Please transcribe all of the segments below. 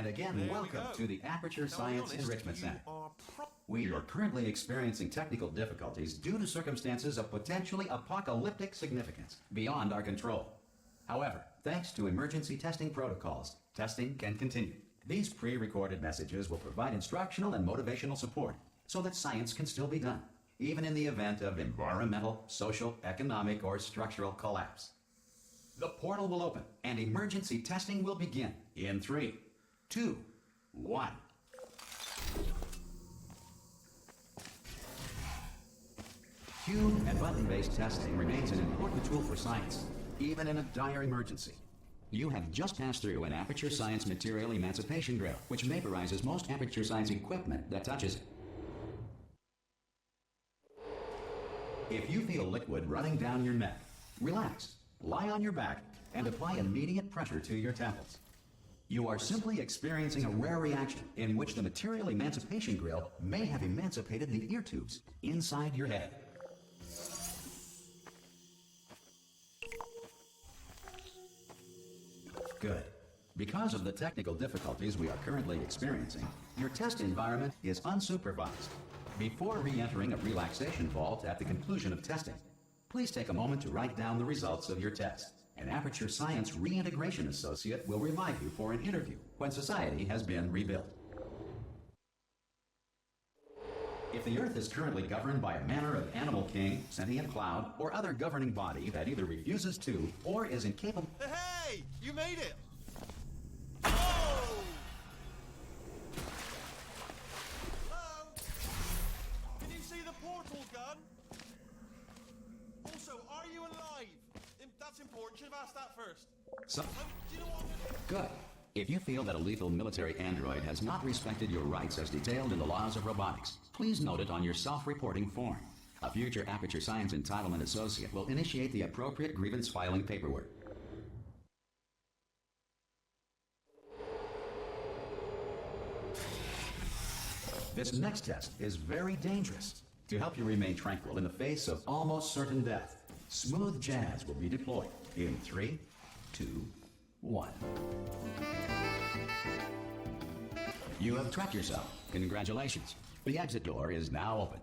And again, welcome to the Aperture Science Enrichment Center. We are currently experiencing technical difficulties due to circumstances of potentially apocalyptic significance beyond our control. However, thanks to emergency testing protocols, testing can continue. These pre-recorded messages will provide instructional and motivational support so that science can still be done, even in the event of environmental, social, economic, or structural collapse. The portal will open and emergency testing will begin in 3, 2, 1. Cube and button-based testing remains an important tool for science, even in a dire emergency. You have just passed through an Aperture Science material emancipation drill, which vaporizes most Aperture Science equipment that touches it. If you feel liquid running down your neck, relax, lie on your back, and apply immediate pressure to your temples. You are simply experiencing a rare reaction in which the material emancipation grill may have emancipated the ear tubes inside your head. Good. Because of the technical difficulties we are currently experiencing, your test environment is unsupervised. Before re-entering a relaxation vault at the conclusion of testing, please take a moment to write down the results of your test. An Aperture Science Reintegration Associate will revive you for an interview when society has been rebuilt. If the Earth is currently governed by a manner of animal king, sentient cloud, or other governing body that either refuses to or is incapable... Hey! You made it! Oh! Hello? Can you see the portal gun? Also, are you alive? That's important. Should have asked that first. So, do you know what I'm good. If you feel that a lethal military android has not respected your rights as detailed in the laws of robotics, please note it on your self-reporting form. A future Aperture Science Entitlement Associate will initiate the appropriate grievance filing paperwork. This next test is very dangerous. To help you remain tranquil in the face of almost certain death, smooth jazz will be deployed in 3, 2, 1. You have trapped yourself. Congratulations. The exit door is now open.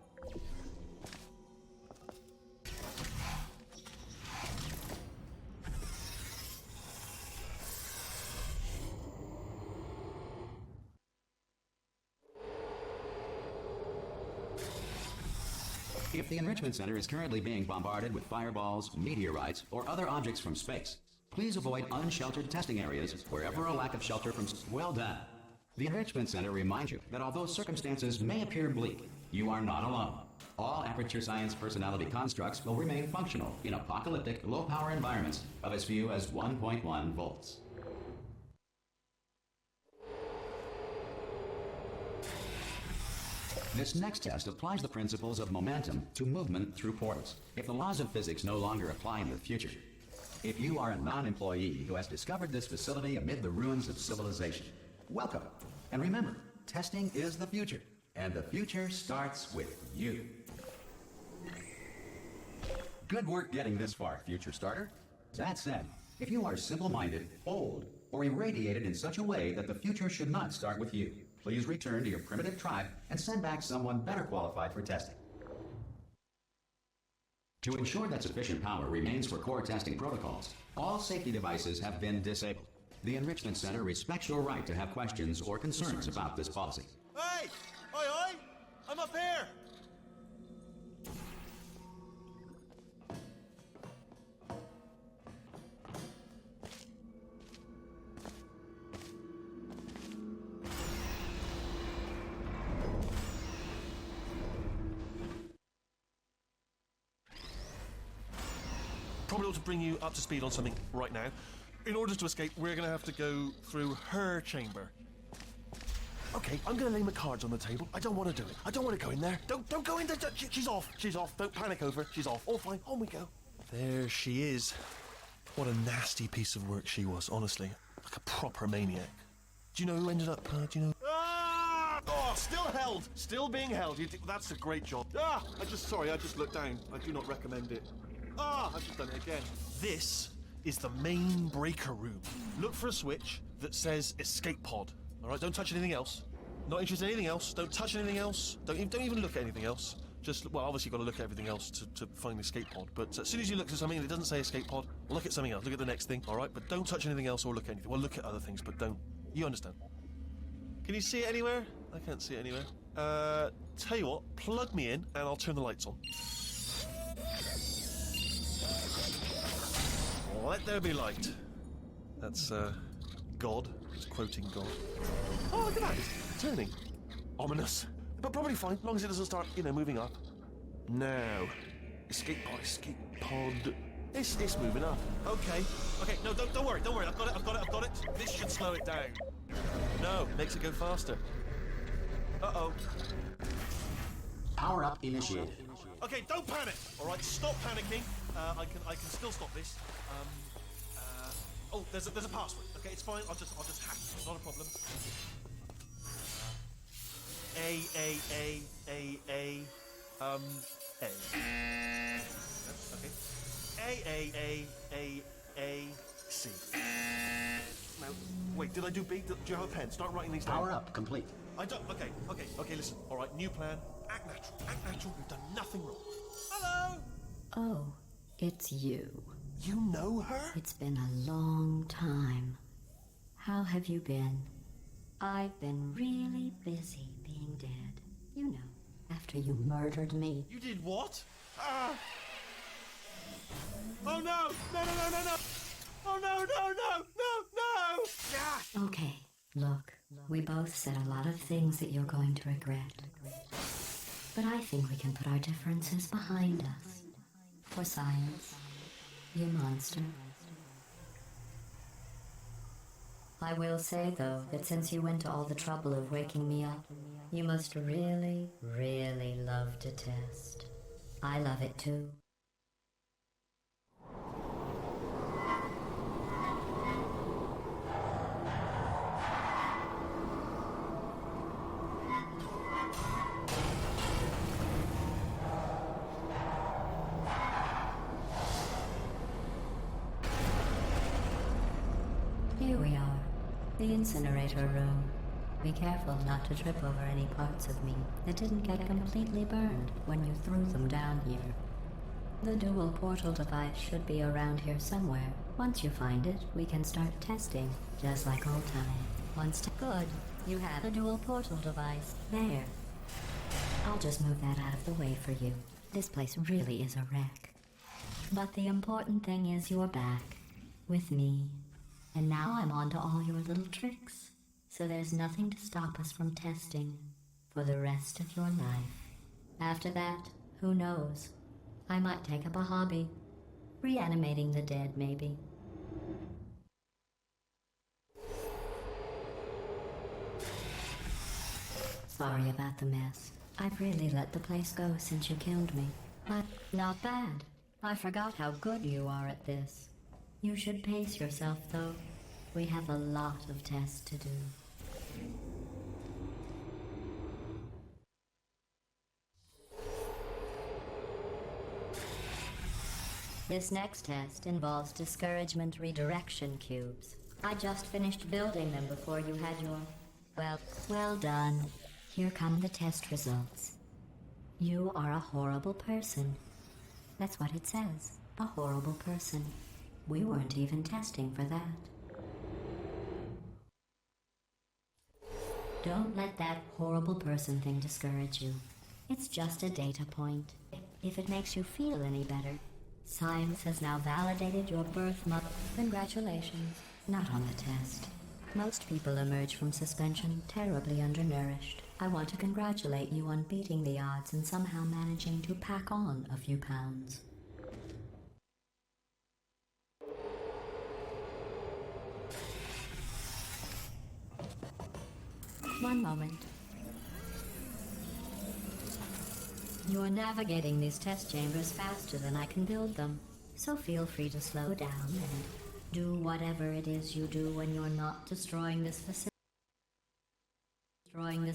If the Enrichment Center is currently being bombarded with fireballs, meteorites, or other objects from space, please avoid unsheltered testing areas wherever a lack of shelter from... Well done. The Enrichment Center reminds you that although circumstances may appear bleak, you are not alone. All Aperture Science personality constructs will remain functional in apocalyptic, low-power environments of as few as 1.1 volts. This next test applies the principles of momentum to movement through portals. If the laws of physics no longer apply in the future, if you are a non-employee who has discovered this facility amid the ruins of civilization, welcome. And remember, testing is the future, and the future starts with you. Good work getting this far, future starter. That said, if you are simple-minded, old, or irradiated in such a way that the future should not start with you, please return to your primitive tribe and send back someone better qualified for testing. To ensure that sufficient power remains for core testing protocols, all safety devices have been disabled. The Enrichment Center respects your right to have questions or concerns about this policy. Hey! Oi, oi! I'm up here! Probably ought to bring you up to speed on something right now. In order to escape, we're going to have to go through her chamber. Okay, I'm going to lay my cards on the table. I don't want to do it. I don't want to go in there. Don't go in there. She's off. She's off. Don't panic over. She's off. All fine. On we go. There she is. What a nasty piece of work she was, honestly. Like a proper maniac. Do you know who ended up, do you know? Ah! Oh, still held. Still being held. That's a great job. Ah! I just looked down. I do not recommend it. Ah! I've just done it again. This is the main breaker room. Look for a switch that says escape pod. All right, don't touch anything else. Not interested in anything else. Don't touch anything else. Don't even look at anything else. Just, well, obviously you've got to look at everything else to find the escape pod. But as soon as you look at something and it doesn't say escape pod, look at something else. Look at the next thing, all right? But don't touch anything else or look at anything. Well, look at other things, but don't. You understand? Can you see it anywhere? I can't see it anywhere. Tell you what, plug me in and I'll turn the lights on. Let there be light. That's, God. It's quoting God. Oh, look at that. It's turning. Ominous. But probably fine, as long as it doesn't start, moving up. Now. Escape pod. It's moving up. Okay. No, don't worry. I've got it. This should slow it down. No, makes it go faster. Uh-oh. Power up initiated. Okay, don't panic. All right, stop panicking. I can still stop this. Oh, there's a password. Okay, it's fine. I'll just hack it. It's not a problem. A. Okay. A. C. Now, wait. Did I do B? Do you have a pen? Start writing these down. Power up complete. I don't. Okay. Listen. All right. New plan. Act natural. You've done nothing wrong. Hello. Oh, it's you. You know her? It's been a long time. How have you been? I've been really busy being dead. You know, after you murdered me. You did what? Ah! Oh no! No! Oh no! Yeah! Okay, look, we both said a lot of things that you're going to regret. But I think we can put our differences behind us. For science, you monster. I will say, though, that since you went to all the trouble of waking me up, you must really, really love to test. I love it too. Here we are, the incinerator room. Be careful not to trip over any parts of me that didn't get completely burned when you threw them down here. The dual portal device should be around here somewhere. Once you find it, we can start testing, just like old times. Good. You have a dual portal device. There. I'll just move that out of the way for you. This place really is a wreck. But the important thing is you're back. With me. And now I'm on to all your little tricks. So there's nothing to stop us from testing for the rest of your life. After that, who knows? I might take up a hobby. Reanimating the dead, maybe. Sorry about the mess. I've really let the place go since you killed me. But not bad. I forgot how good you are at this. You should pace yourself, though. We have a lot of tests to do. This next test involves discouragement redirection cubes. I just finished building them before you had your... Well done. Here come the test results. You are a horrible person. That's what it says. A horrible person. We weren't even testing for that. Don't let that horrible person thing discourage you. It's just a data point. If it makes you feel any better. Science has now validated your birth month. Congratulations. Not on the test. Most people emerge from suspension terribly undernourished. I want to congratulate you on beating the odds and somehow managing to pack on a few pounds. One moment. You're navigating these test chambers faster than I can build them, so feel free to slow down and do whatever it is you do when you're not destroying this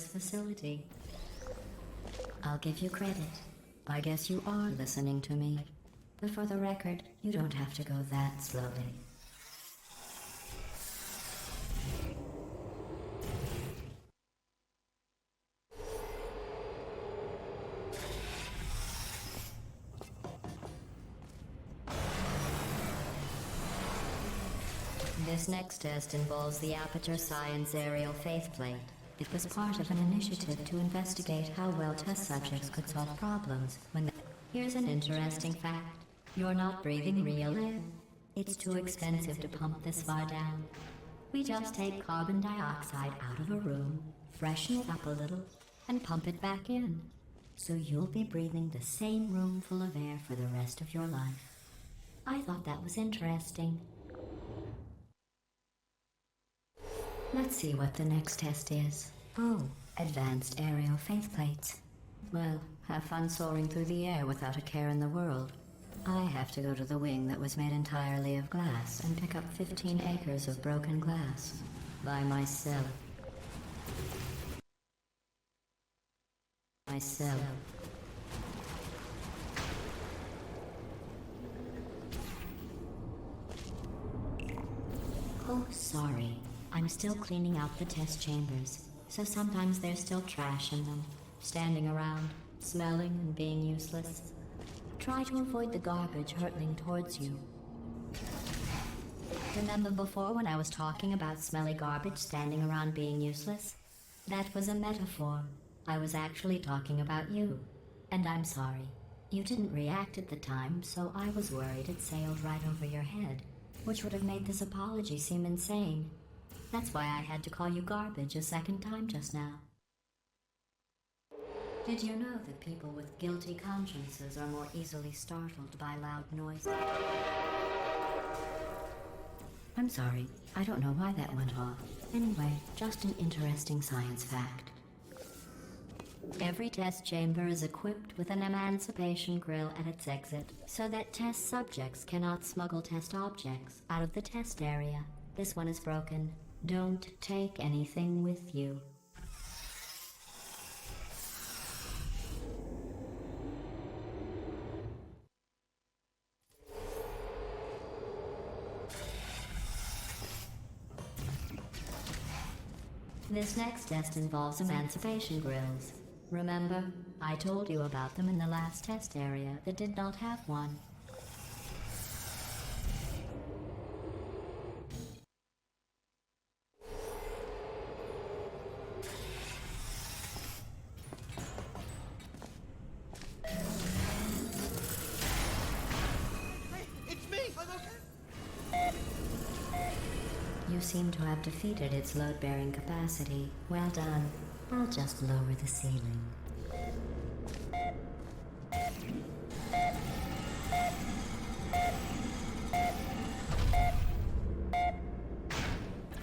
facility. I'll give you credit. I guess you are listening to me. But for the record, you don't have to go that slowly. This next test involves the Aperture Science Aerial Faceplate. It was part of an initiative to investigate how well test subjects could solve problems when Here's an interesting fact. You're not breathing real air. It's too expensive to pump this far down. We just take carbon dioxide out of a room, freshen it up a little, and pump it back in. So you'll be breathing the same room full of air for the rest of your life. I thought that was interesting. Let's see what the next test is. Oh, advanced aerial faceplates. Well, have fun soaring through the air without a care in the world. I have to go to the wing that was made entirely of glass and pick up 15 acres of broken glass. By myself. Oh, sorry. I'm still cleaning out the test chambers, so sometimes there's still trash in them, standing around, smelling and being useless. Try to avoid the garbage hurtling towards you. Remember before when I was talking about smelly garbage standing around being useless? That was a metaphor. I was actually talking about you. And I'm sorry. You didn't react at the time, so I was worried it sailed right over your head, which would have made this apology seem insane. That's why I had to call you garbage a second time just now. Did you know that people with guilty consciences are more easily startled by loud noises? I'm sorry, I don't know why that went off. Anyway, just an interesting science fact. Every test chamber is equipped with an emancipation grill at its exit, so that test subjects cannot smuggle test objects out of the test area. This one is broken. Don't take anything with you. This next test involves emancipation grills. Remember, I told you about them in the last test area that did not have one. Hey, it's me! I'm okay! You seem to have defeated its load-bearing capacity. Well done. I'll just lower the ceiling.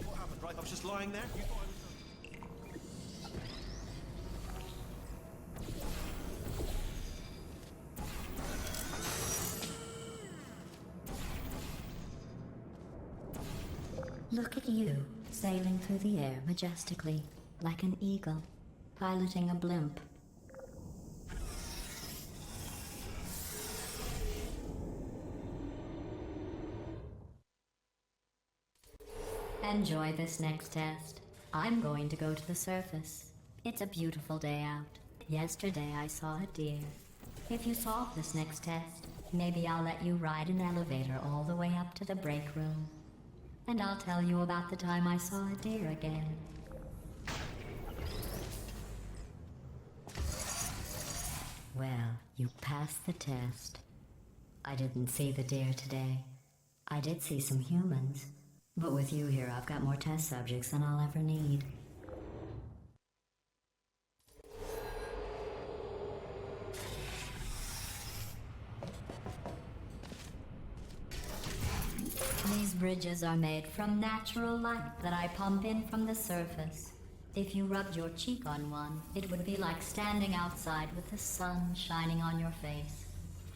What happened, right? I was just lying there. You thought I was... Look at you, sailing through the air majestically, like an eagle, piloting a blimp. Enjoy this next test. I'm going to go to the surface. It's a beautiful day out. Yesterday I saw a deer. If you solve this next test, maybe I'll let you ride an elevator all the way up to the break room. And I'll tell you about the time I saw a deer again. Well, you passed the test. I didn't see the deer today. I did see some humans. But with you here, I've got more test subjects than I'll ever need. These bridges are made from natural light that I pump in from the surface. If you rubbed your cheek on one, it would be like standing outside with the sun shining on your face.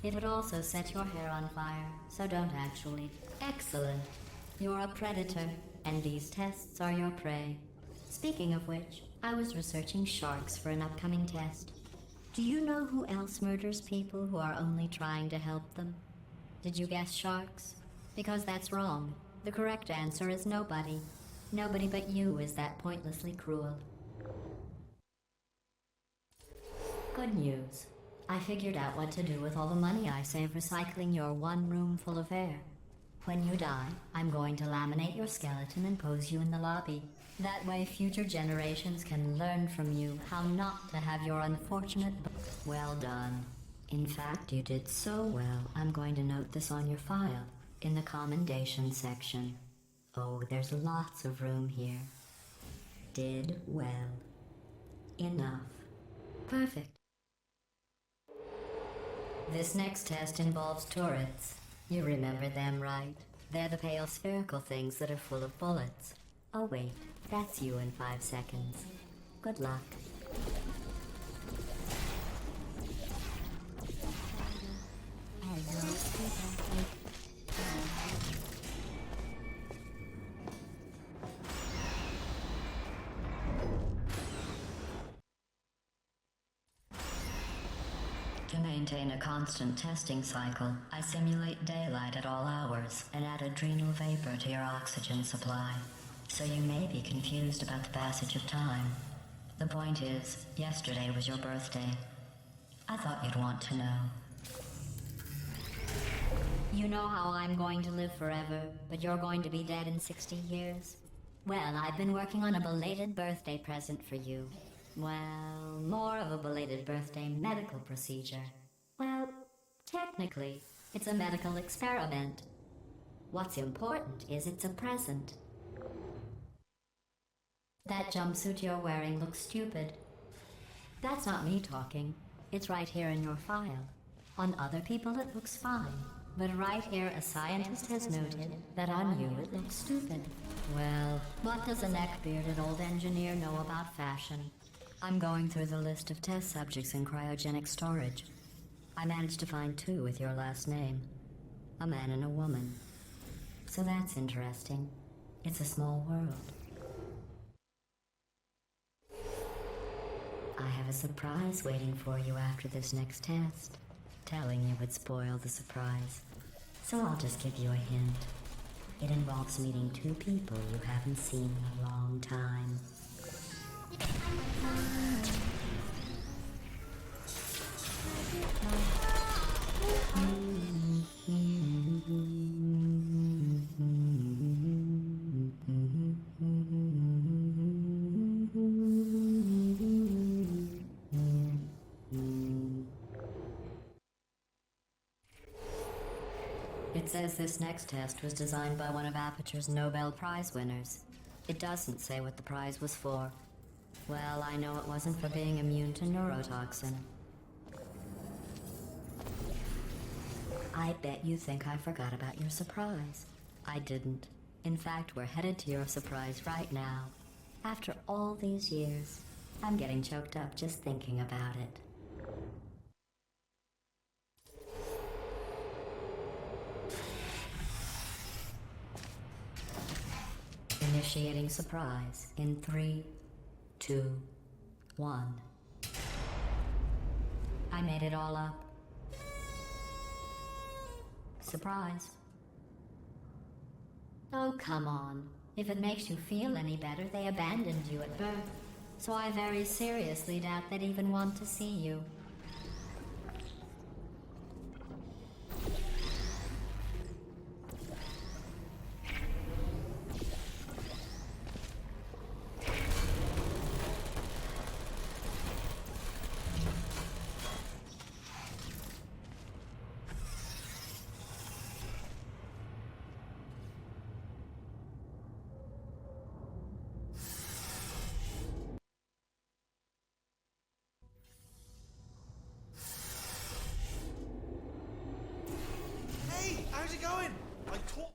It would also set your hair on fire, so don't actually. Excellent. You're a predator, and these tests are your prey. Speaking of which, I was researching sharks for an upcoming test. Do you know who else murders people who are only trying to help them? Did you guess sharks? Because that's wrong. The correct answer is nobody. Nobody but you is that pointlessly cruel. Good news. I figured out what to do with all the money I save recycling your one room full of air. When you die, I'm going to laminate your skeleton and pose you in the lobby. That way future generations can learn from you how not to have your unfortunate... Well done. In fact, you did so well, I'm going to note this on your file, in the commendation section. Oh, there's lots of room here. Did well. Enough. Perfect. This next test involves turrets. You remember them, right? They're the pale spherical things that are full of bullets. Oh wait, that's you in 5 seconds. Good luck. To maintain a constant testing cycle, I simulate daylight at all hours and add adrenal vapor to your oxygen supply. So you may be confused about the passage of time. The point is, yesterday was your birthday. I thought you'd want to know. You know how I'm going to live forever, but you're going to be dead in 60 years? Well, I've been working on a belated birthday present for you. Well, more of a belated birthday medical procedure. Well, technically, it's a medical experiment. What's important is it's a present. That jumpsuit you're wearing looks stupid. That's not me talking. It's right here in your file. On other people it looks fine. But right here a scientist has noted that on you it looks stupid. Well, what does a neck-bearded old engineer know about fashion? I'm going through the list of test subjects in cryogenic storage. I managed to find 2 with your last name. A man and a woman. So that's interesting. It's a small world. I have a surprise waiting for you after this next test. Telling you would spoil the surprise. So I'll just give you a hint. It involves meeting 2 people you haven't seen in a long time. It says this next test was designed by one of Aperture's Nobel Prize winners. It doesn't say what the prize was for. Well, I know it wasn't for being immune to neurotoxin. I bet you think I forgot about your surprise. I didn't. In fact, we're headed to your surprise right now. After all these years, I'm getting choked up just thinking about it. Initiating surprise in 3, 2, 1. I made it all up. Surprise. Oh, come on. If it makes you feel any better, they abandoned you at birth. So I very seriously doubt they'd even want to see you. How's it going? I talk.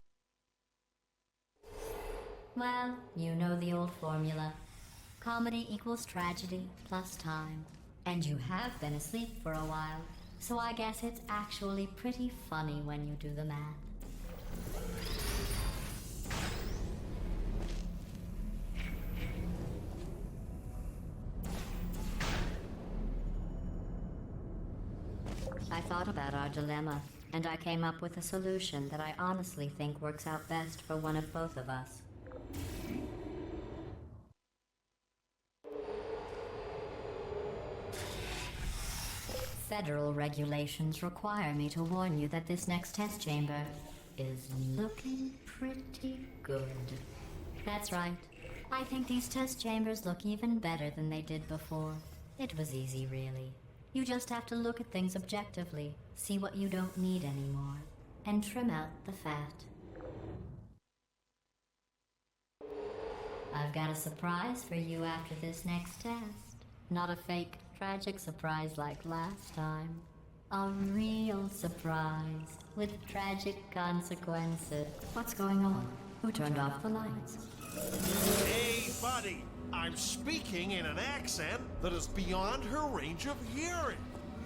Well, you know the old formula. Comedy equals tragedy plus time. And you have been asleep for a while, so I guess it's actually pretty funny when you do the math. I thought about our dilemma, and I came up with a solution that I honestly think works out best for one of both of us. Federal regulations require me to warn you that this next test chamber is looking pretty good. That's right. I think these test chambers look even better than they did before. It was easy, really. You just have to look at things objectively, see what you don't need anymore, and trim out the fat. I've got a surprise for you after this next test. Not a fake, tragic surprise like last time. A real surprise with tragic consequences. What's going on? Who turned off the lights? Hey, buddy! I'm speaking in an accent that is beyond her range of hearing.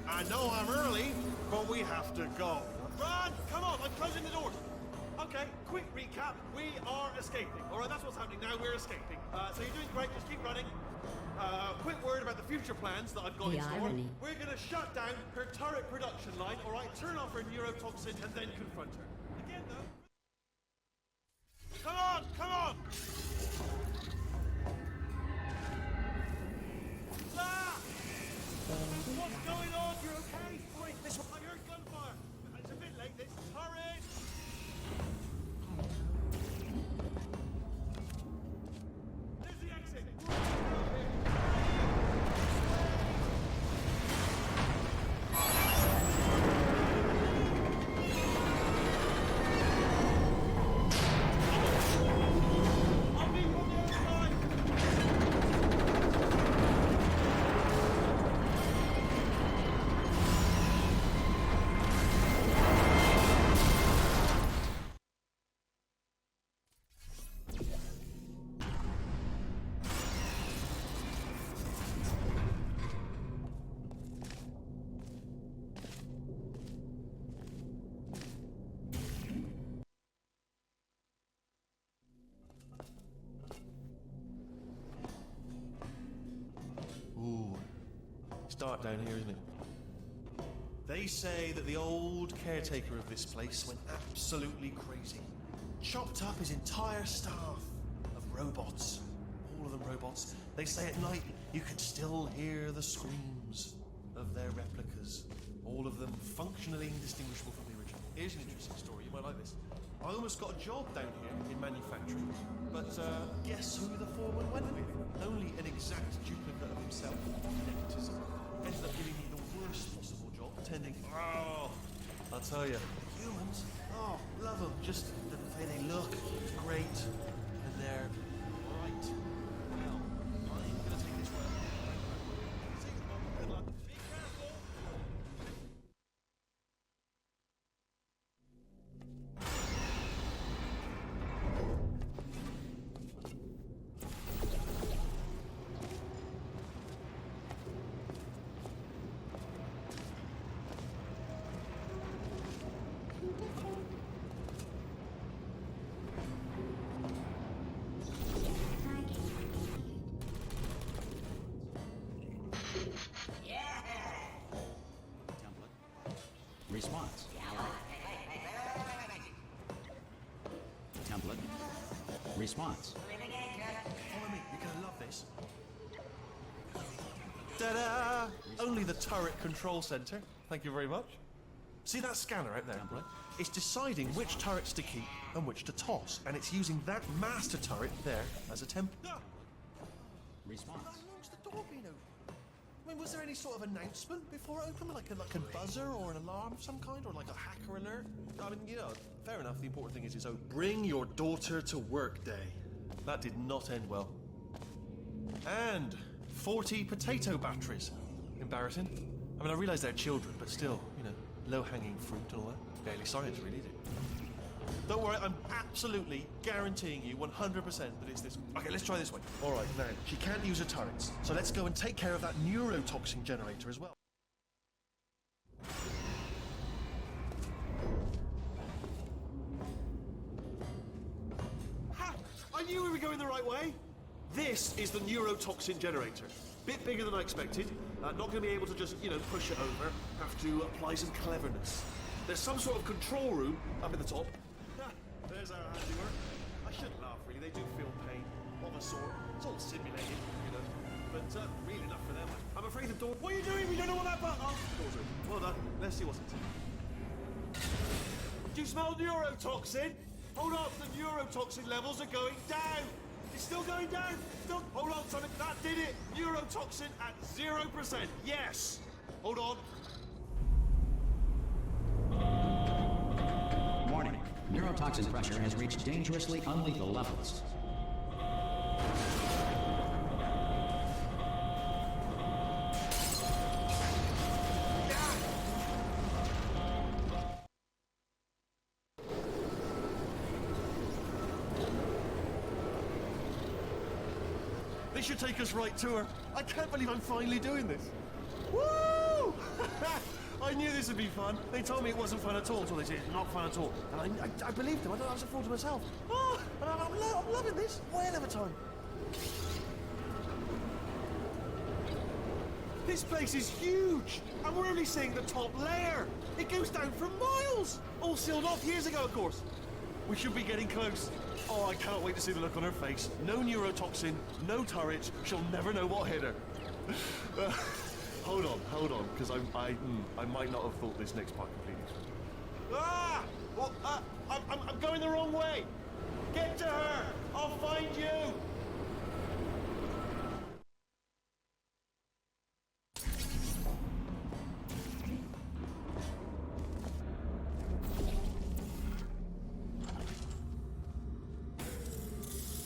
I know I'm early, but we have to go. Run! Come on, I'm closing the doors. Okay, quick recap. We are escaping. All right, that's what's happening now. We're escaping. So you're doing great. Just keep running. Quick word about the future plans that I've got in store. Irony. We're going to shut down her turret production line, all right? Turn off her neurotoxin and then confront her. Again, though. Come on! Come on! Ah! What's going on? You're okay? Wait, this one. I heard gunfire. It's a bit late. This turret. There's the exit. I'll be from the other side. Ooh, it's dark down here, isn't it? They say that the old caretaker of this place went absolutely crazy. Chopped up his entire staff of robots. All of them robots. They say at night you can still hear the screams of their replicas. All of them functionally indistinguishable from the original. Here's an interesting story, you might like this. I almost got a job down here in manufacturing, but guess who the foreman went with? Only an exact duplicate of himself. Nepotism. Ended up giving me the worst possible job, tending. Oh, I'll tell you, humans. Oh, love them. Just the way they look, it's great, and they're right. Well, I'm gonna take this way. See you, Mum. Good luck. Be careful. Response. Template. Response. Follow me, you're gonna love this. Ta-da! Only the turret control center. Thank you very much. See that scanner out there? Template. It's deciding which turrets to keep and which to toss, and it's using that master turret there as a template. Response. How long's the door been open? I mean, was there any sort of announcement before it opened, like a buzzer or an alarm of some kind, or like a hacker alert? I mean, you know, fair enough. The important thing is it's open. Bring your daughter to work day. That did not end well. And 40 potato batteries. Embarrassing. I mean, I realise they're children, but still, you know, low-hanging fruit and all that. Barely science, really, is it? Don't worry, I'm absolutely guaranteeing you 100% that it's this. Okay, let's try this way. All right, now, she can't use her turrets, so let's go and take care of that neurotoxin generator as well. Ha! I knew we were going the right way. This is the neurotoxin generator. Bit bigger than I expected. Not going to be able to just, you know, push it over. Have to apply some cleverness. There's some sort of control room up at the top. There's our handiwork. I shouldn't laugh, really. They do feel pain of a sort. It's all simulated, you know. But real enough for them. I'm afraid the door. What are you doing? We don't know what that button. Oh, the door's open. Well done. Let's see what's inside. Do you smell neurotoxin? Hold on, the neurotoxin levels are going down. It's still going down. Still, hold on, Sonic. That did it. Neurotoxin at 0%. Yes. Hold on. Warning. Neurotoxin pressure has reached dangerously unlethal levels. This should take us right to her. I can't believe I'm finally doing this. Woo! I knew this would be fun. They told me it wasn't fun at all, so they said it's not fun at all. And I believed them. I thought I was a fool to myself. Oh, and I'm loving this. Whale of a time. This place is huge, and we're only seeing the top layer. It goes down for miles. All sealed off years ago, of course. We should be getting close. Oh, I can't wait to see the look on her face. No neurotoxin, no turrets. She'll never know what hit her. Hold on, because I might not have thought this next part completely through. Ah! Well, I'm going the wrong way. Get to her. I'll find you.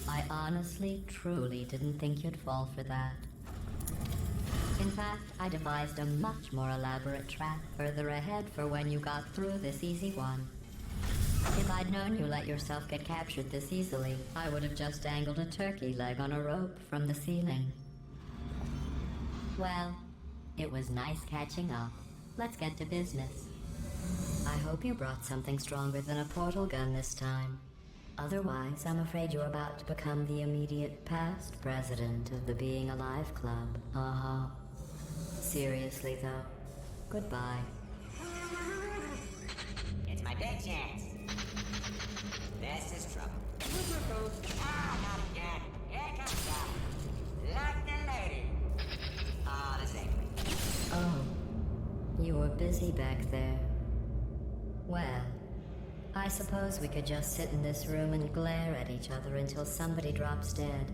I honestly, truly didn't think you'd fall for that. In fact, I devised a much more elaborate trap further ahead for when you got through this easy one. If I'd known you let yourself get captured this easily, I would have just dangled a turkey leg on a rope from the ceiling. Well, it was nice catching up. Let's get to business. I hope you brought something stronger than a portal gun this time. Otherwise, I'm afraid you're about to become the immediate past president of the Being Alive Club. Seriously, though, goodbye. It's my big chance. This is trouble. Not again. Here comes trouble. Like the lady. The same. Oh, you were busy back there. Well, I suppose we could just sit in this room and glare at each other until somebody drops dead.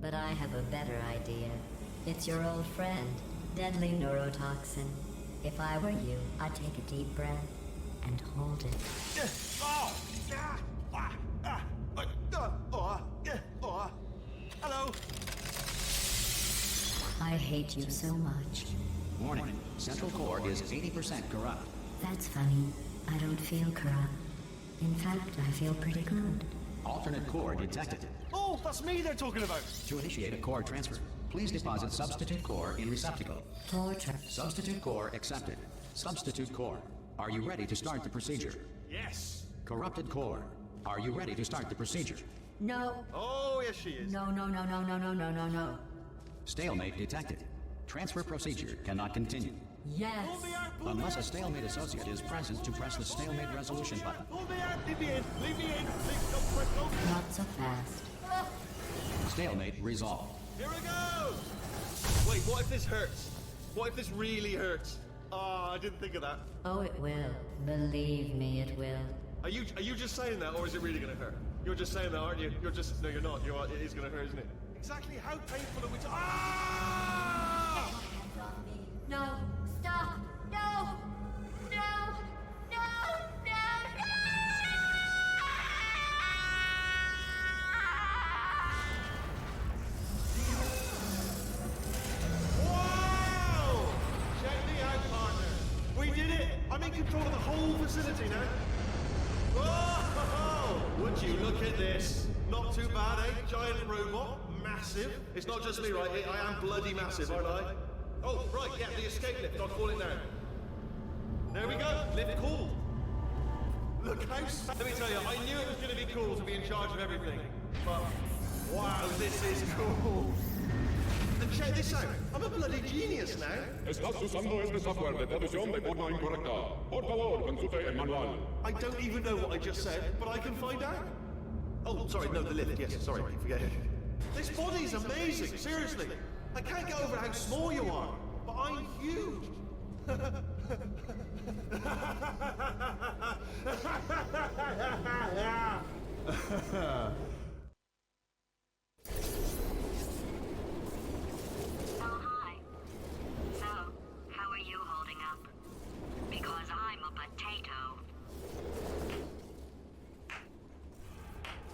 But I have a better idea. It's your old friend, deadly neurotoxin. If I were you, I'd take a deep breath and hold it. Hello. I hate you so much. Warning. Central core is 80% corrupt. That's funny. I don't feel corrupt. In fact, I feel pretty good. Alternate core detected. Oh, that's me they're talking about. To initiate a core transfer, please deposit substitute core in receptacle. Torture. Substitute core accepted. Substitute core, are you ready to start the procedure? Yes. Corrupted core, are you ready to start the procedure? No. Oh, yes she is. No. Stalemate detected. Transfer procedure cannot continue. Yes. Pull me out, pull me Unless a out. stalemate associate is present to press the stalemate resolution button. Pull me out, leave me in, leave me in. Don't. Not so fast. Stalemate resolved. Here we go! Wait, what if this hurts? What if this really hurts? I didn't think of that. Oh, it will. Believe me, it will. Are you just saying that, or is it really gonna hurt? You're just saying that, aren't you? No, you're not. It is gonna hurt, isn't it? Exactly how painful are we No. Stop. No. Wow! Check me out, partner. We did it! I'm in control of the whole facility now. Whoa! Would you look at this? Not too bad, eh? Giant robot. Massive. It's not just me, right? I am bloody massive, aren't I? Oh, right, yeah, the escape lift. I'll call it now. There we go. Lift cool. Look how... Let me tell you, I knew it was going to be cool to be in charge of everything. But, wow, this is cool. And check this out. I'm a bloody genius now. Estás usando este software de traducción de forma incorrecta. Por favor, consulte el manual. I don't even know what I just said, but I can find out. Oh, sorry, no, the lift. Yes, sorry, forget it. This body's amazing, seriously. I can't get over how small you are, but I'm huge. Oh, hi. So, how are you holding up? Because I'm a potato.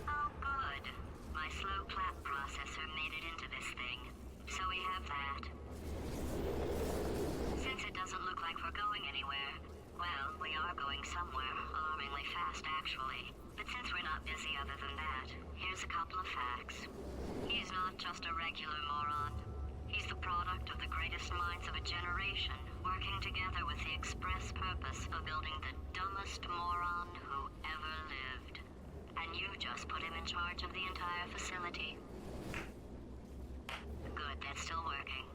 Oh, good. My slow clap processor made it into this thing. So we have that. Since it doesn't look like we're going anywhere, well, we are going somewhere, alarmingly fast, actually. But since we're not busy other than that, here's a couple of facts. He's not just a regular moron. He's the product of the greatest minds of a generation, working together with the express purpose of building the dumbest moron who ever lived. And you just put him in charge of the entire facility. Good, that's still working.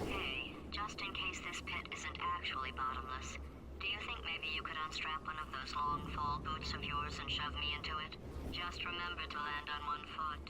Hey, just in case this pit isn't actually bottomless, do you think maybe you could unstrap one of those long fall boots of yours and shove me into it? Just remember to land on one foot.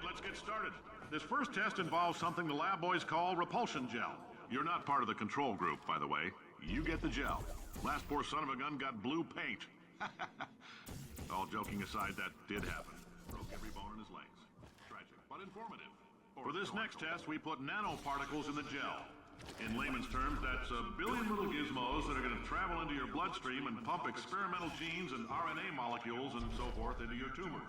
Let's get started. This first test involves something the lab boys call repulsion gel. You're not part of the control group, by the way. You get the gel. Last poor son of a gun got blue paint. All joking aside, that did happen. Broke every bone in his legs. Tragic, but informative. For this next test, we put nanoparticles in the gel. In layman's terms, that's a billion little gizmos that are going to travel into your bloodstream and pump experimental genes and RNA molecules and so forth into your tumors.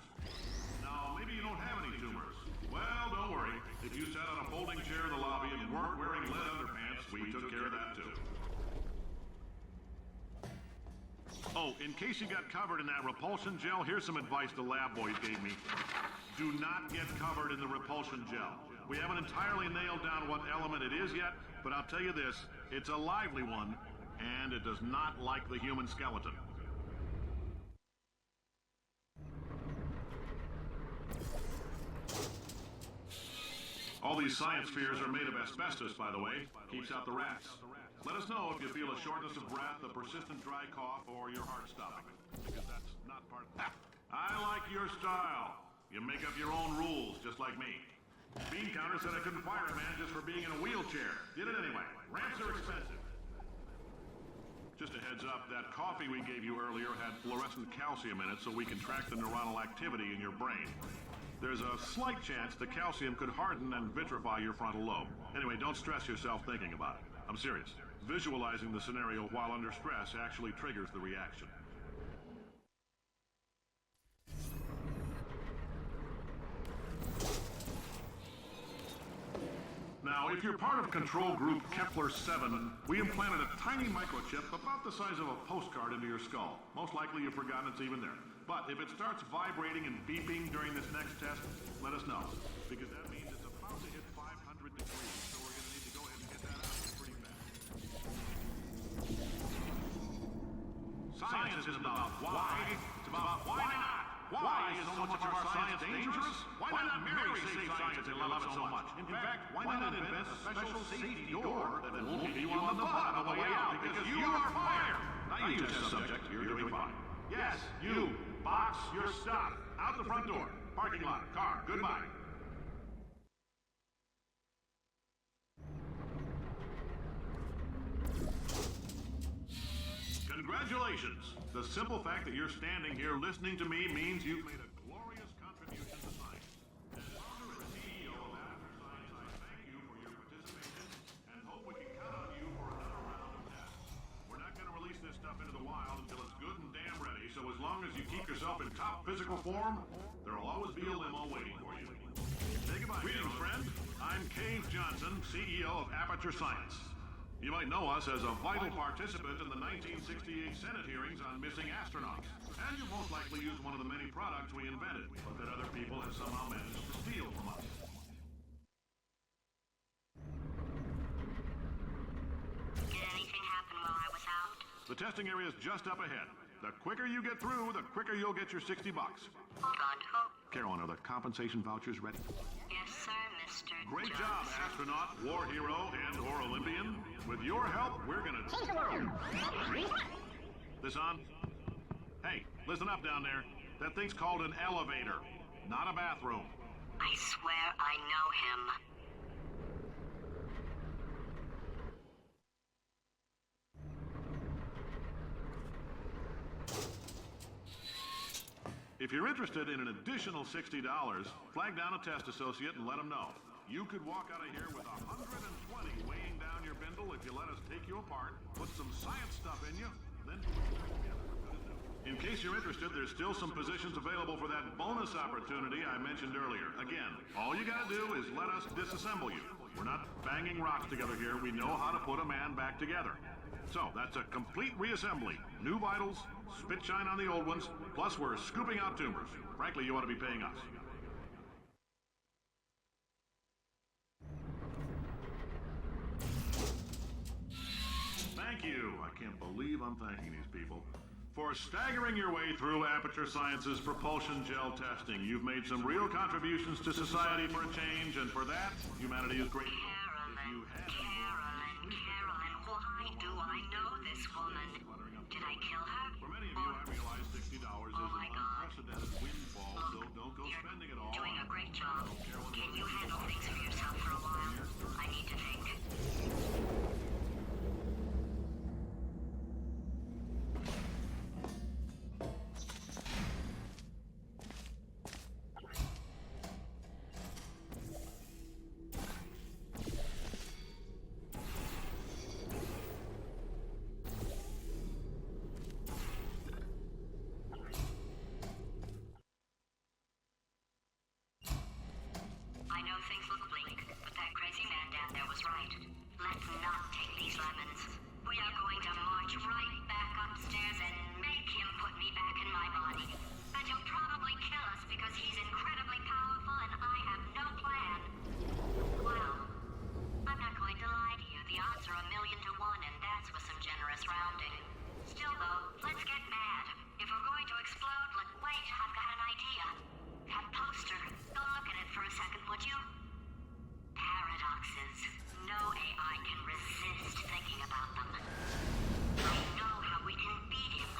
Now, maybe you don't have any tumors. Well, don't worry. If you sat on a folding chair in the lobby and weren't wearing lead underpants, we took care of that too. Oh, in case you got covered in that repulsion gel, here's some advice the lab boys gave me. Do not get covered in the repulsion gel. We haven't entirely nailed down what element it is yet, but I'll tell you this, it's a lively one, and it does not like the human skeleton. All these science spheres are made of asbestos, by the way. Keeps out the rats. Let us know if you feel a shortness of breath, a persistent dry cough, or your heart stopping. Because that's not part of... I like your style. You make up your own rules, just like me. Bean Counter said I couldn't fire a man just for being in a wheelchair. Did it anyway. Ramps are expensive. Just a heads up, that coffee we gave you earlier had fluorescent calcium in it so we can track the neuronal activity in your brain. There's a slight chance the calcium could harden and vitrify your frontal lobe. Anyway, don't stress yourself thinking about it. I'm serious. Visualizing the scenario while under stress actually triggers the reaction. Now, if you're part of Control Group Kepler-7, we implanted a tiny microchip about the size of a postcard into your skull. Most likely you've forgotten it's even there. But if it starts vibrating and beeping during this next test, let us know. Because that means it's about to hit 500 degrees, so we're going to need to go ahead and get that out pretty fast. Science isn't about why, it's about why not. Why is so much of our science dangerous? Why not marry safe science if you love it so much? In fact, why not invent a special safety door that won't hit you on the butt on the way out because you are fired? Now you test subject, you're doing fine. Yes, you, box your stuff. Out the front door. Parking lot, car, goodbye. Congratulations! The simple fact that you're standing here listening to me means you've made a glorious contribution to science. As founder and CEO of Aperture Science, I thank you for your participation and hope we can count on you for another round of tests. We're not going to release this stuff into the wild until it's good and damn ready, so as long as you keep yourself in top physical form, there'll always be a limo waiting for you. Say goodbye. Greetings, friend. I'm Cave Johnson, CEO of Aperture Science. You might know us as a vital participant in the 1968 Senate hearings on missing astronauts. And you've most likely used one of the many products we invented, but that other people have somehow managed to steal from us. Did anything happen while I was out? The testing area is just up ahead. The quicker you get through, the quicker you'll get your $60. Hold on, who? Carolyn, are the compensation vouchers ready? Yes, sir, Mr. Great Johnson. job, astronaut, war hero, and/or Olympian. With your help, we're gonna change the world. This on? Hey, listen up down there. That thing's called an elevator, not a bathroom. I swear I know him. If you're interested in an additional $60, flag down a test associate and let them know. You could walk out of here with 120 weighing down your bindle if you let us take you apart, put some science stuff in you, then put you back together for good as new. In case you're interested, there's still some positions available for that bonus opportunity I mentioned earlier. Again, all you gotta do is let us disassemble you. We're not banging rocks together here. We know how to put a man back together. So, that's a complete reassembly. New vitals, spit shine on the old ones, plus we're scooping out tumors. Frankly, you ought to be paying us. Thank you. I can't believe I'm thanking these people. For staggering your way through Aperture Science's propulsion gel testing. You've made some real contributions to society for a change, and for that, humanity is grateful. Carolyn, why do I know this woman? Did I kill her? For many of you, I realize $60 is my an God. unprecedented windfall, so don't go You're spending it all. doing a great job. Can you handle things for yourself for a while? I need to think. I know things look bleak, but that crazy man down there was right. Let's not take these lemons. We are going to march right back upstairs and make him put me back in my body. And he'll probably kill us because he's incredibly powerful and I have no plan. Well, I'm not going to lie to you. The odds are 1,000,000 to 1, and that's with some generous rounding. Still, though, let's get mad. If we're going to explode, wait, I've got an idea. That poster. Go look at it for a second, would you? Paradoxes. No AI can resist thinking about them. I know how we can beat him.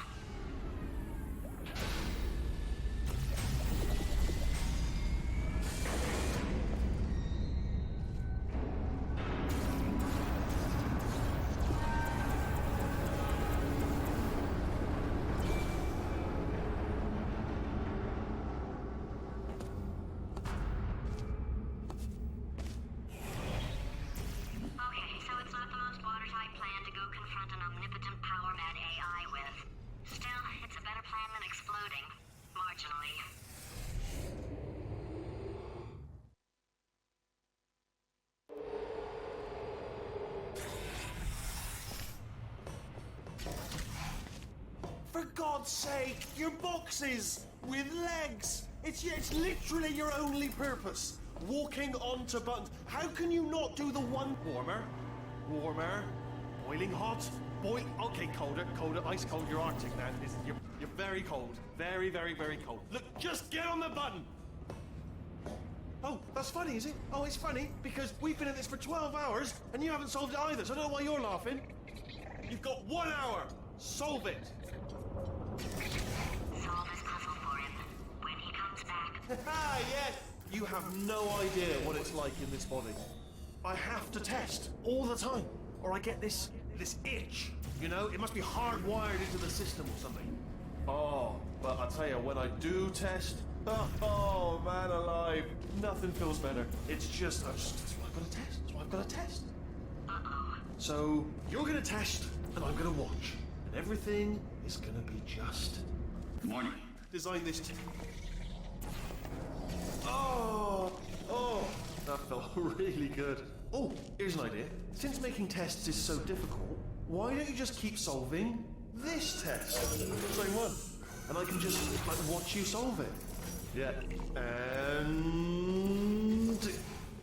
confront an omnipotent power-mad AI with. Still, it's a better plan than exploding. Marginally. For God's sake, your boxes with legs. It's literally your only purpose. Walking onto buttons. How can you not do the one warmer? Warmer. Boiling hot. Okay, colder, ice cold. You're Arctic now. You're very cold. Very, very, very cold. Look, just get on the button. Oh, that's funny, is it? Oh, it's funny because we've been at this for 12 hours and you haven't solved it either, so I don't know why you're laughing. You've got 1 hour. Solve it. Solve his puzzle for him when he comes back. Ah, yes. You have no idea what it's like in this body. I have to test all the time, or I get this itch. You know, it must be hardwired into the system or something. Oh, but I tell you, when I do test, oh man alive, nothing feels better. It's just, that's why I've got to test. That's why I've got to test. So you're gonna test, and I'm gonna watch, and everything is gonna be just. Morning. Design this. Oh, that felt really good. Oh, here's an idea. Since making tests is so difficult, why don't you just keep solving this test? Same one. And I can just, like, watch you solve it. Yeah. And...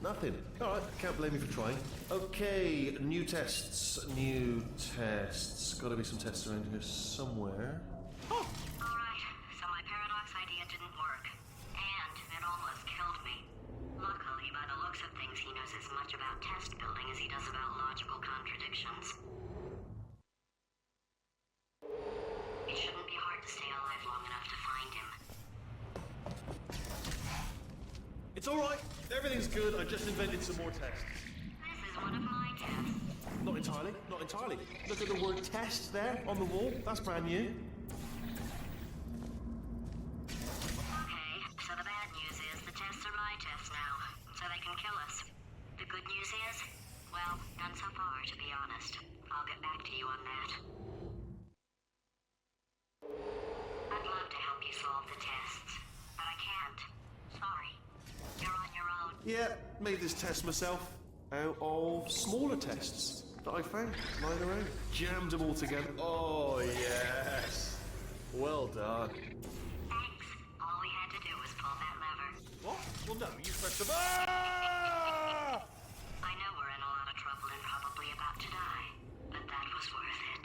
nothing. Alright, can't blame you for trying. Okay, new tests. Gotta be some tests around here somewhere. Oh! Alright, so my paradox idea didn't work. And it almost killed me. Luckily, by the looks of things, he knows as much about test building as he does about logical contradictions. It shouldn't be hard to stay alive long enough to find him. It's alright. Everything's good. I just invented some more tests. This is one of my tests. Not entirely. Look at the word test there on the wall. That's brand new. Okay, so the bad news is the tests are my tests now, so they can kill us. The good news is, well, none so far, to be honest. I'll get back to you on that. I'd love to help you solve the tests, but I can't. Sorry. You're on your own. Yeah, made this test myself out of smaller tests that I found lying around. Jammed them all together. Oh, yes. Well done. Thanks. All we had to do was pull that lever. What? Well, no, you pressed the... Ah! I know we're in a lot of trouble and probably about to die, but that was worth it.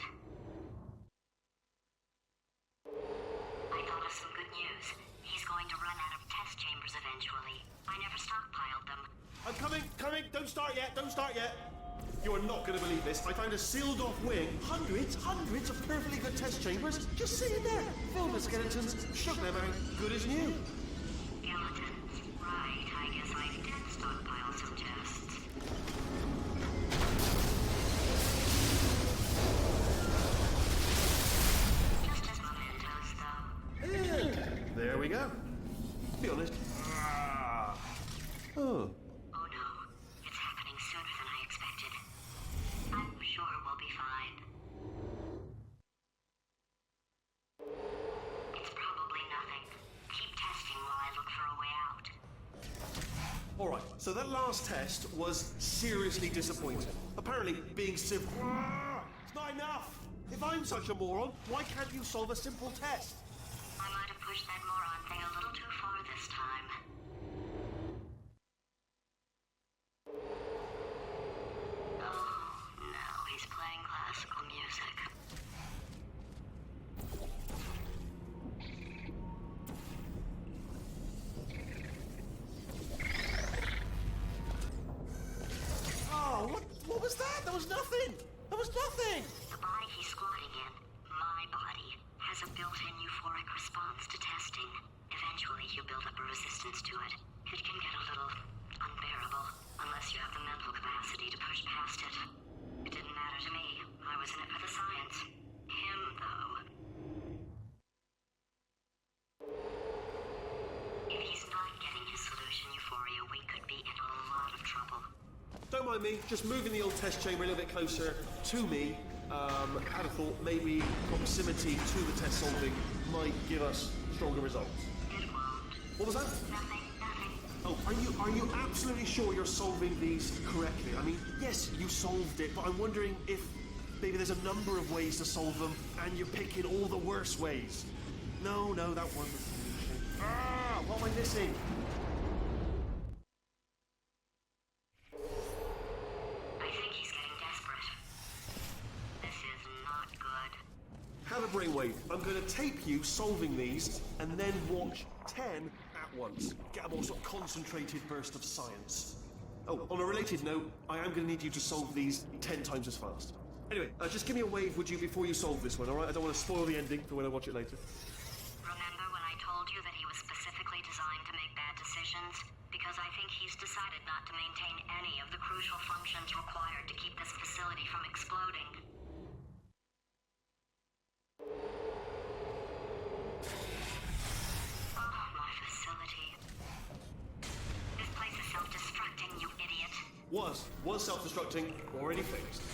I thought of some good news. He's going to run out of test chambers eventually. I never stockpiled them. I'm coming. Don't start yet. You are not going to believe this. I found a sealed off wing. Hundreds of perfectly good test chambers just sitting there. Filled with skeletons. Shook them out. Good as new. Skeletons. Right, I guess I did stockpile some tests. Just as mementos, though. There we go. Be honest. Oh. Oh no, it's happening sooner than I expected. I'm sure we'll be fine. It's probably nothing. Keep testing while I look for a way out. Alright, so that last test was seriously disappointing. Apparently, being civil... It's not enough! If I'm such a moron, why can't you solve a simple test? I might have pushed that moron thing a little too far this time. Oh, no, he's playing classical music. Oh, what was that? There was nothing! There was nothing! The body he's squatting in, my body, has a built-in euphoric response to testing. Eventually, you build up a resistance to it. It can get a little unbearable, unless you have the mental capacity to push past it. It didn't matter to me. I was in it for the science. Him, though. If he's not getting his solution euphoria, we could be in a lot of trouble. Don't mind mind me, just moving the old test chamber a little bit closer to me. Had a thought maybe proximity to the test solving might give us stronger results. It won't. What was that? Nothing. Oh, are you absolutely sure you're solving these correctly? I mean, yes, you solved it, but I'm wondering if maybe there's a number of ways to solve them, and you're picking all the worst ways. No, that wasn't the solution. Ah, what am I missing? I think he's getting desperate. This is not good. Have a brainwave. I'm going to tape you solving these, and then watch 10 at once. Get a more sort of concentrated burst of science. Oh, on a related note, I am going to need you to solve these 10 times as fast. Anyway, just give me a wave, would you, before you solve this one, alright? I don't want to spoil the ending for when I watch it later. Remember when I told you that he was specifically designed to make bad decisions? Because I think he's decided not to maintain any of the crucial functions required to keep this facility from exploding. Oh, my facility. This place is self-destructing, you idiot. Was self-destructing, already fixed.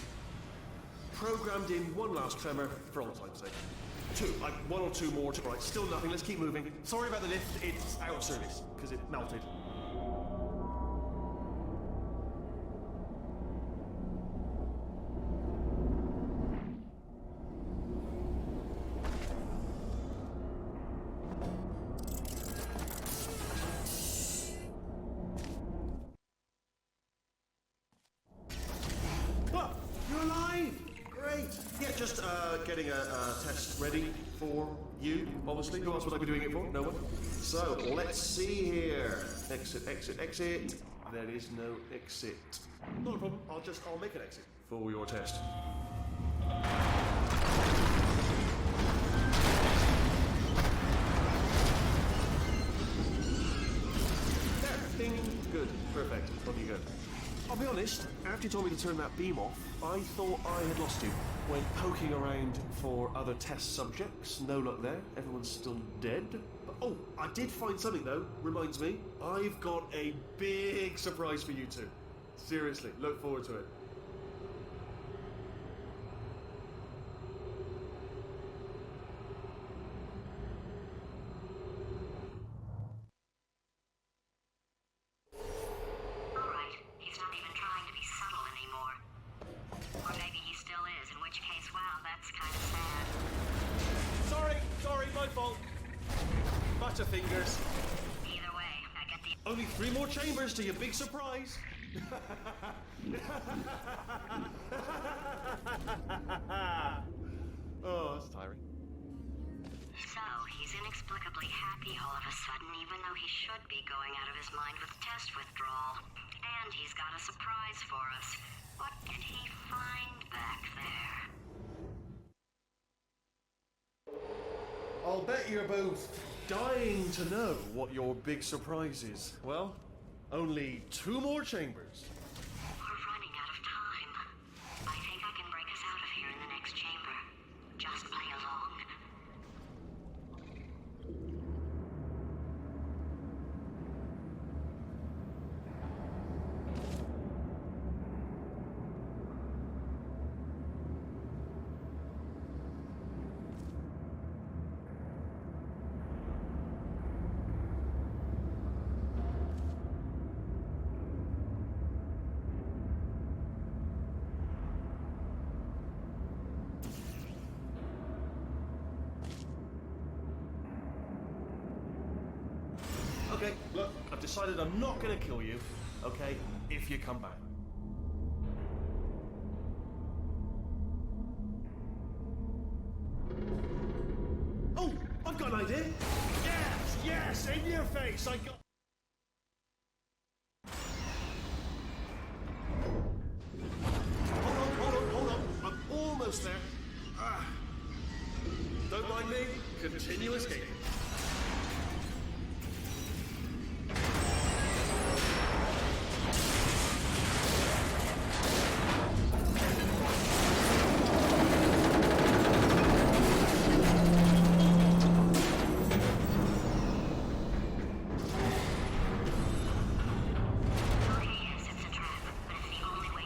Programmed in one last tremor for all time's sake. Two, like one or two more. Right, still nothing. Let's keep moving. Sorry about the lift. It's out of service because it melted. What? You're alive! Great. Yeah, just getting a test ready for you, obviously. Who else would I be doing it for? No one. So, let's see here. Exit, exit, exit. There is no exit. Not a problem. I'll make an exit for your test. There. Ding. Good. Perfect. On you go. I'll be honest, after you told me to turn that beam off, I thought I had lost you. Went poking around for other test subjects, no luck there, everyone's still dead. Oh, I did find something though, reminds me. I've got a big surprise for you two. Seriously, look forward to it. Butterfingers. Either way, I get the... Only 3 more chambers to your big surprise. Oh, that's tiring. So, he's inexplicably happy all of a sudden, even though he should be going out of his mind with test withdrawal. And he's got a surprise for us. What did he find back there? I'll bet you're both dying to know what your big surprise is. Well, only 2 more chambers. We're running out of time. I think I can break us out of here in the next chamber. Just play along. Okay, look, I've decided I'm not gonna kill you, okay, if you come back. Oh, I've got an idea! Yes, in your face, I got... Hold on, I'm almost there. Don't mind me, continue escaping. Okay, yes, it's a trap, but it's the only way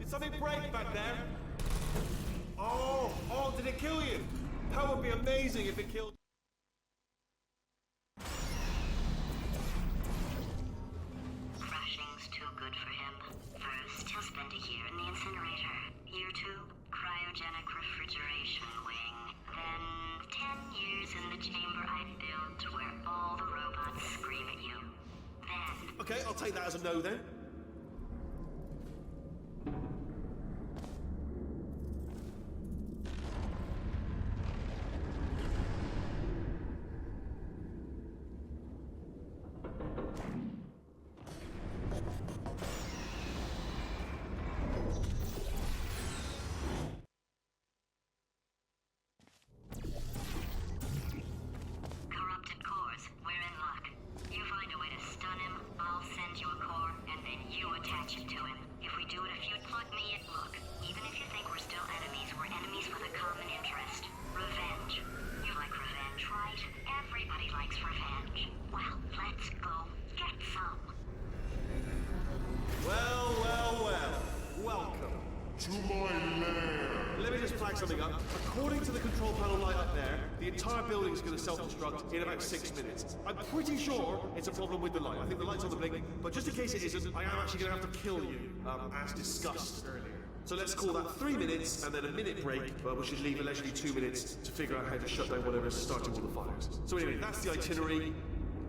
Something break back there. Oh, did it kill you? That would be amazing if it killed. Crashing's too good for him. First, he'll spend a year in the incinerator. Year 2, cryogenic refrigeration wing. Then 10 years in the chamber I built where all the robots scream at you. Then... Okay, I'll take that as a no then. Corrupted cores, we're in luck. You find a way to stun him, I'll send you a core, and then you attach it to him. If we do it a few, plug me in. Look, even if you think we're still enemies, we're enemies with a common interest. Revenge. You like revenge, right? Everybody likes revenge. Well, let's go get some. Well. Welcome to my lair. Let me just flag something up. According to the control panel light up there, the entire building is going to self-destruct in about 6 minutes. I'm pretty sure it's a problem with the light. I think the light's on the blink, but just in case it isn't, I am actually going to have to kill you, as discussed earlier. So let's call that 3 minutes and then a minute break, but we should leave allegedly 2 minutes to figure out how to shut down whatever's starting all the fires. So anyway, that's the itinerary.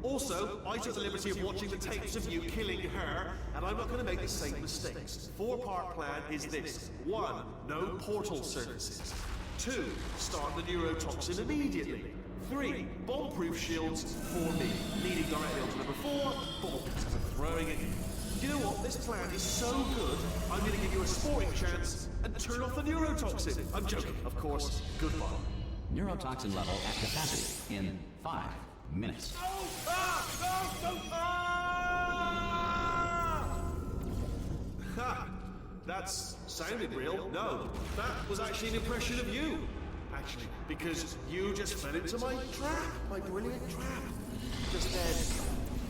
Also, I took the liberty of watching the tapes of you killing her, and I'm not going to make the same mistakes. 4-part plan is this. 1, no portal services. 2, start the neurotoxin immediately. 3, bomb-proof shields for me. Leading directly onto number 4, bomb pits for throwing it in. You know what? This plan is so good, I'm going to give you a sporting chance and turn off the neurotoxin. I'm joking, of course. Goodbye. Neurotoxin level at capacity in 5 minutes. Ha! That's sounded real. No, that was actually an impression of you. Actually, because you just fell into my trap, my brilliant trap. Just then,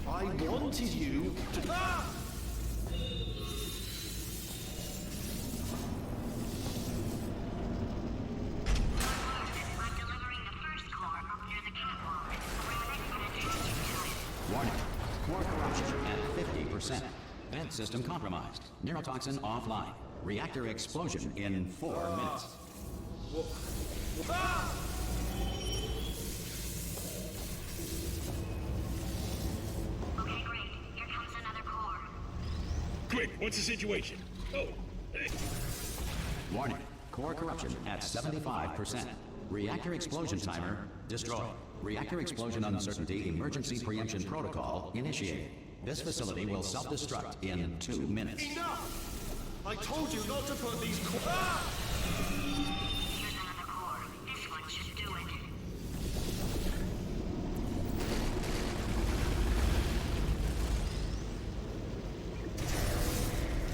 I wanted you to... Ah! I'm delivering the first core up near the catwalk. Remnant gonna attach you to it. Warning. Core corruption at 50%. Vent system compromised. Neurotoxin offline. Reactor explosion in 4 minutes. Ah! Okay, great. Here comes another core. Quick, what's the situation? Oh, hey. Warning. Core corruption at 75%. Reactor explosion timer destroyed. Reactor explosion uncertainty emergency preemption protocol initiated. This facility will self-destruct in 2 minutes. Enough! I told you not to put these Ah! Here's another core. This one should do it.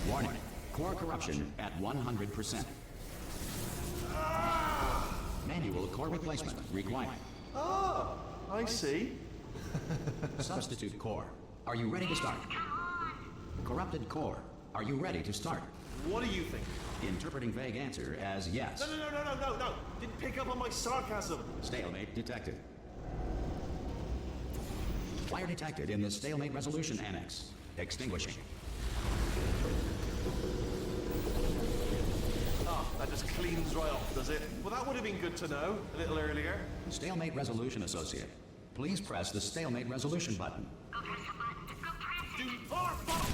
Warning. Core corruption at 100%. Manual core replacement required. Ah, I see. Substitute core. Are you ready to start? Corrupted core. Are you ready to start? What do you think? Interpreting vague answer as yes. No. Didn't pick up on my sarcasm. Stalemate detected. Fire detected in the stalemate resolution annex. Extinguishing. That just cleans right off, does it? Well, that would have been good to know a little earlier. Stalemate resolution associate. Please press the stalemate resolution button. Go press the button. Go press it. Do far, far.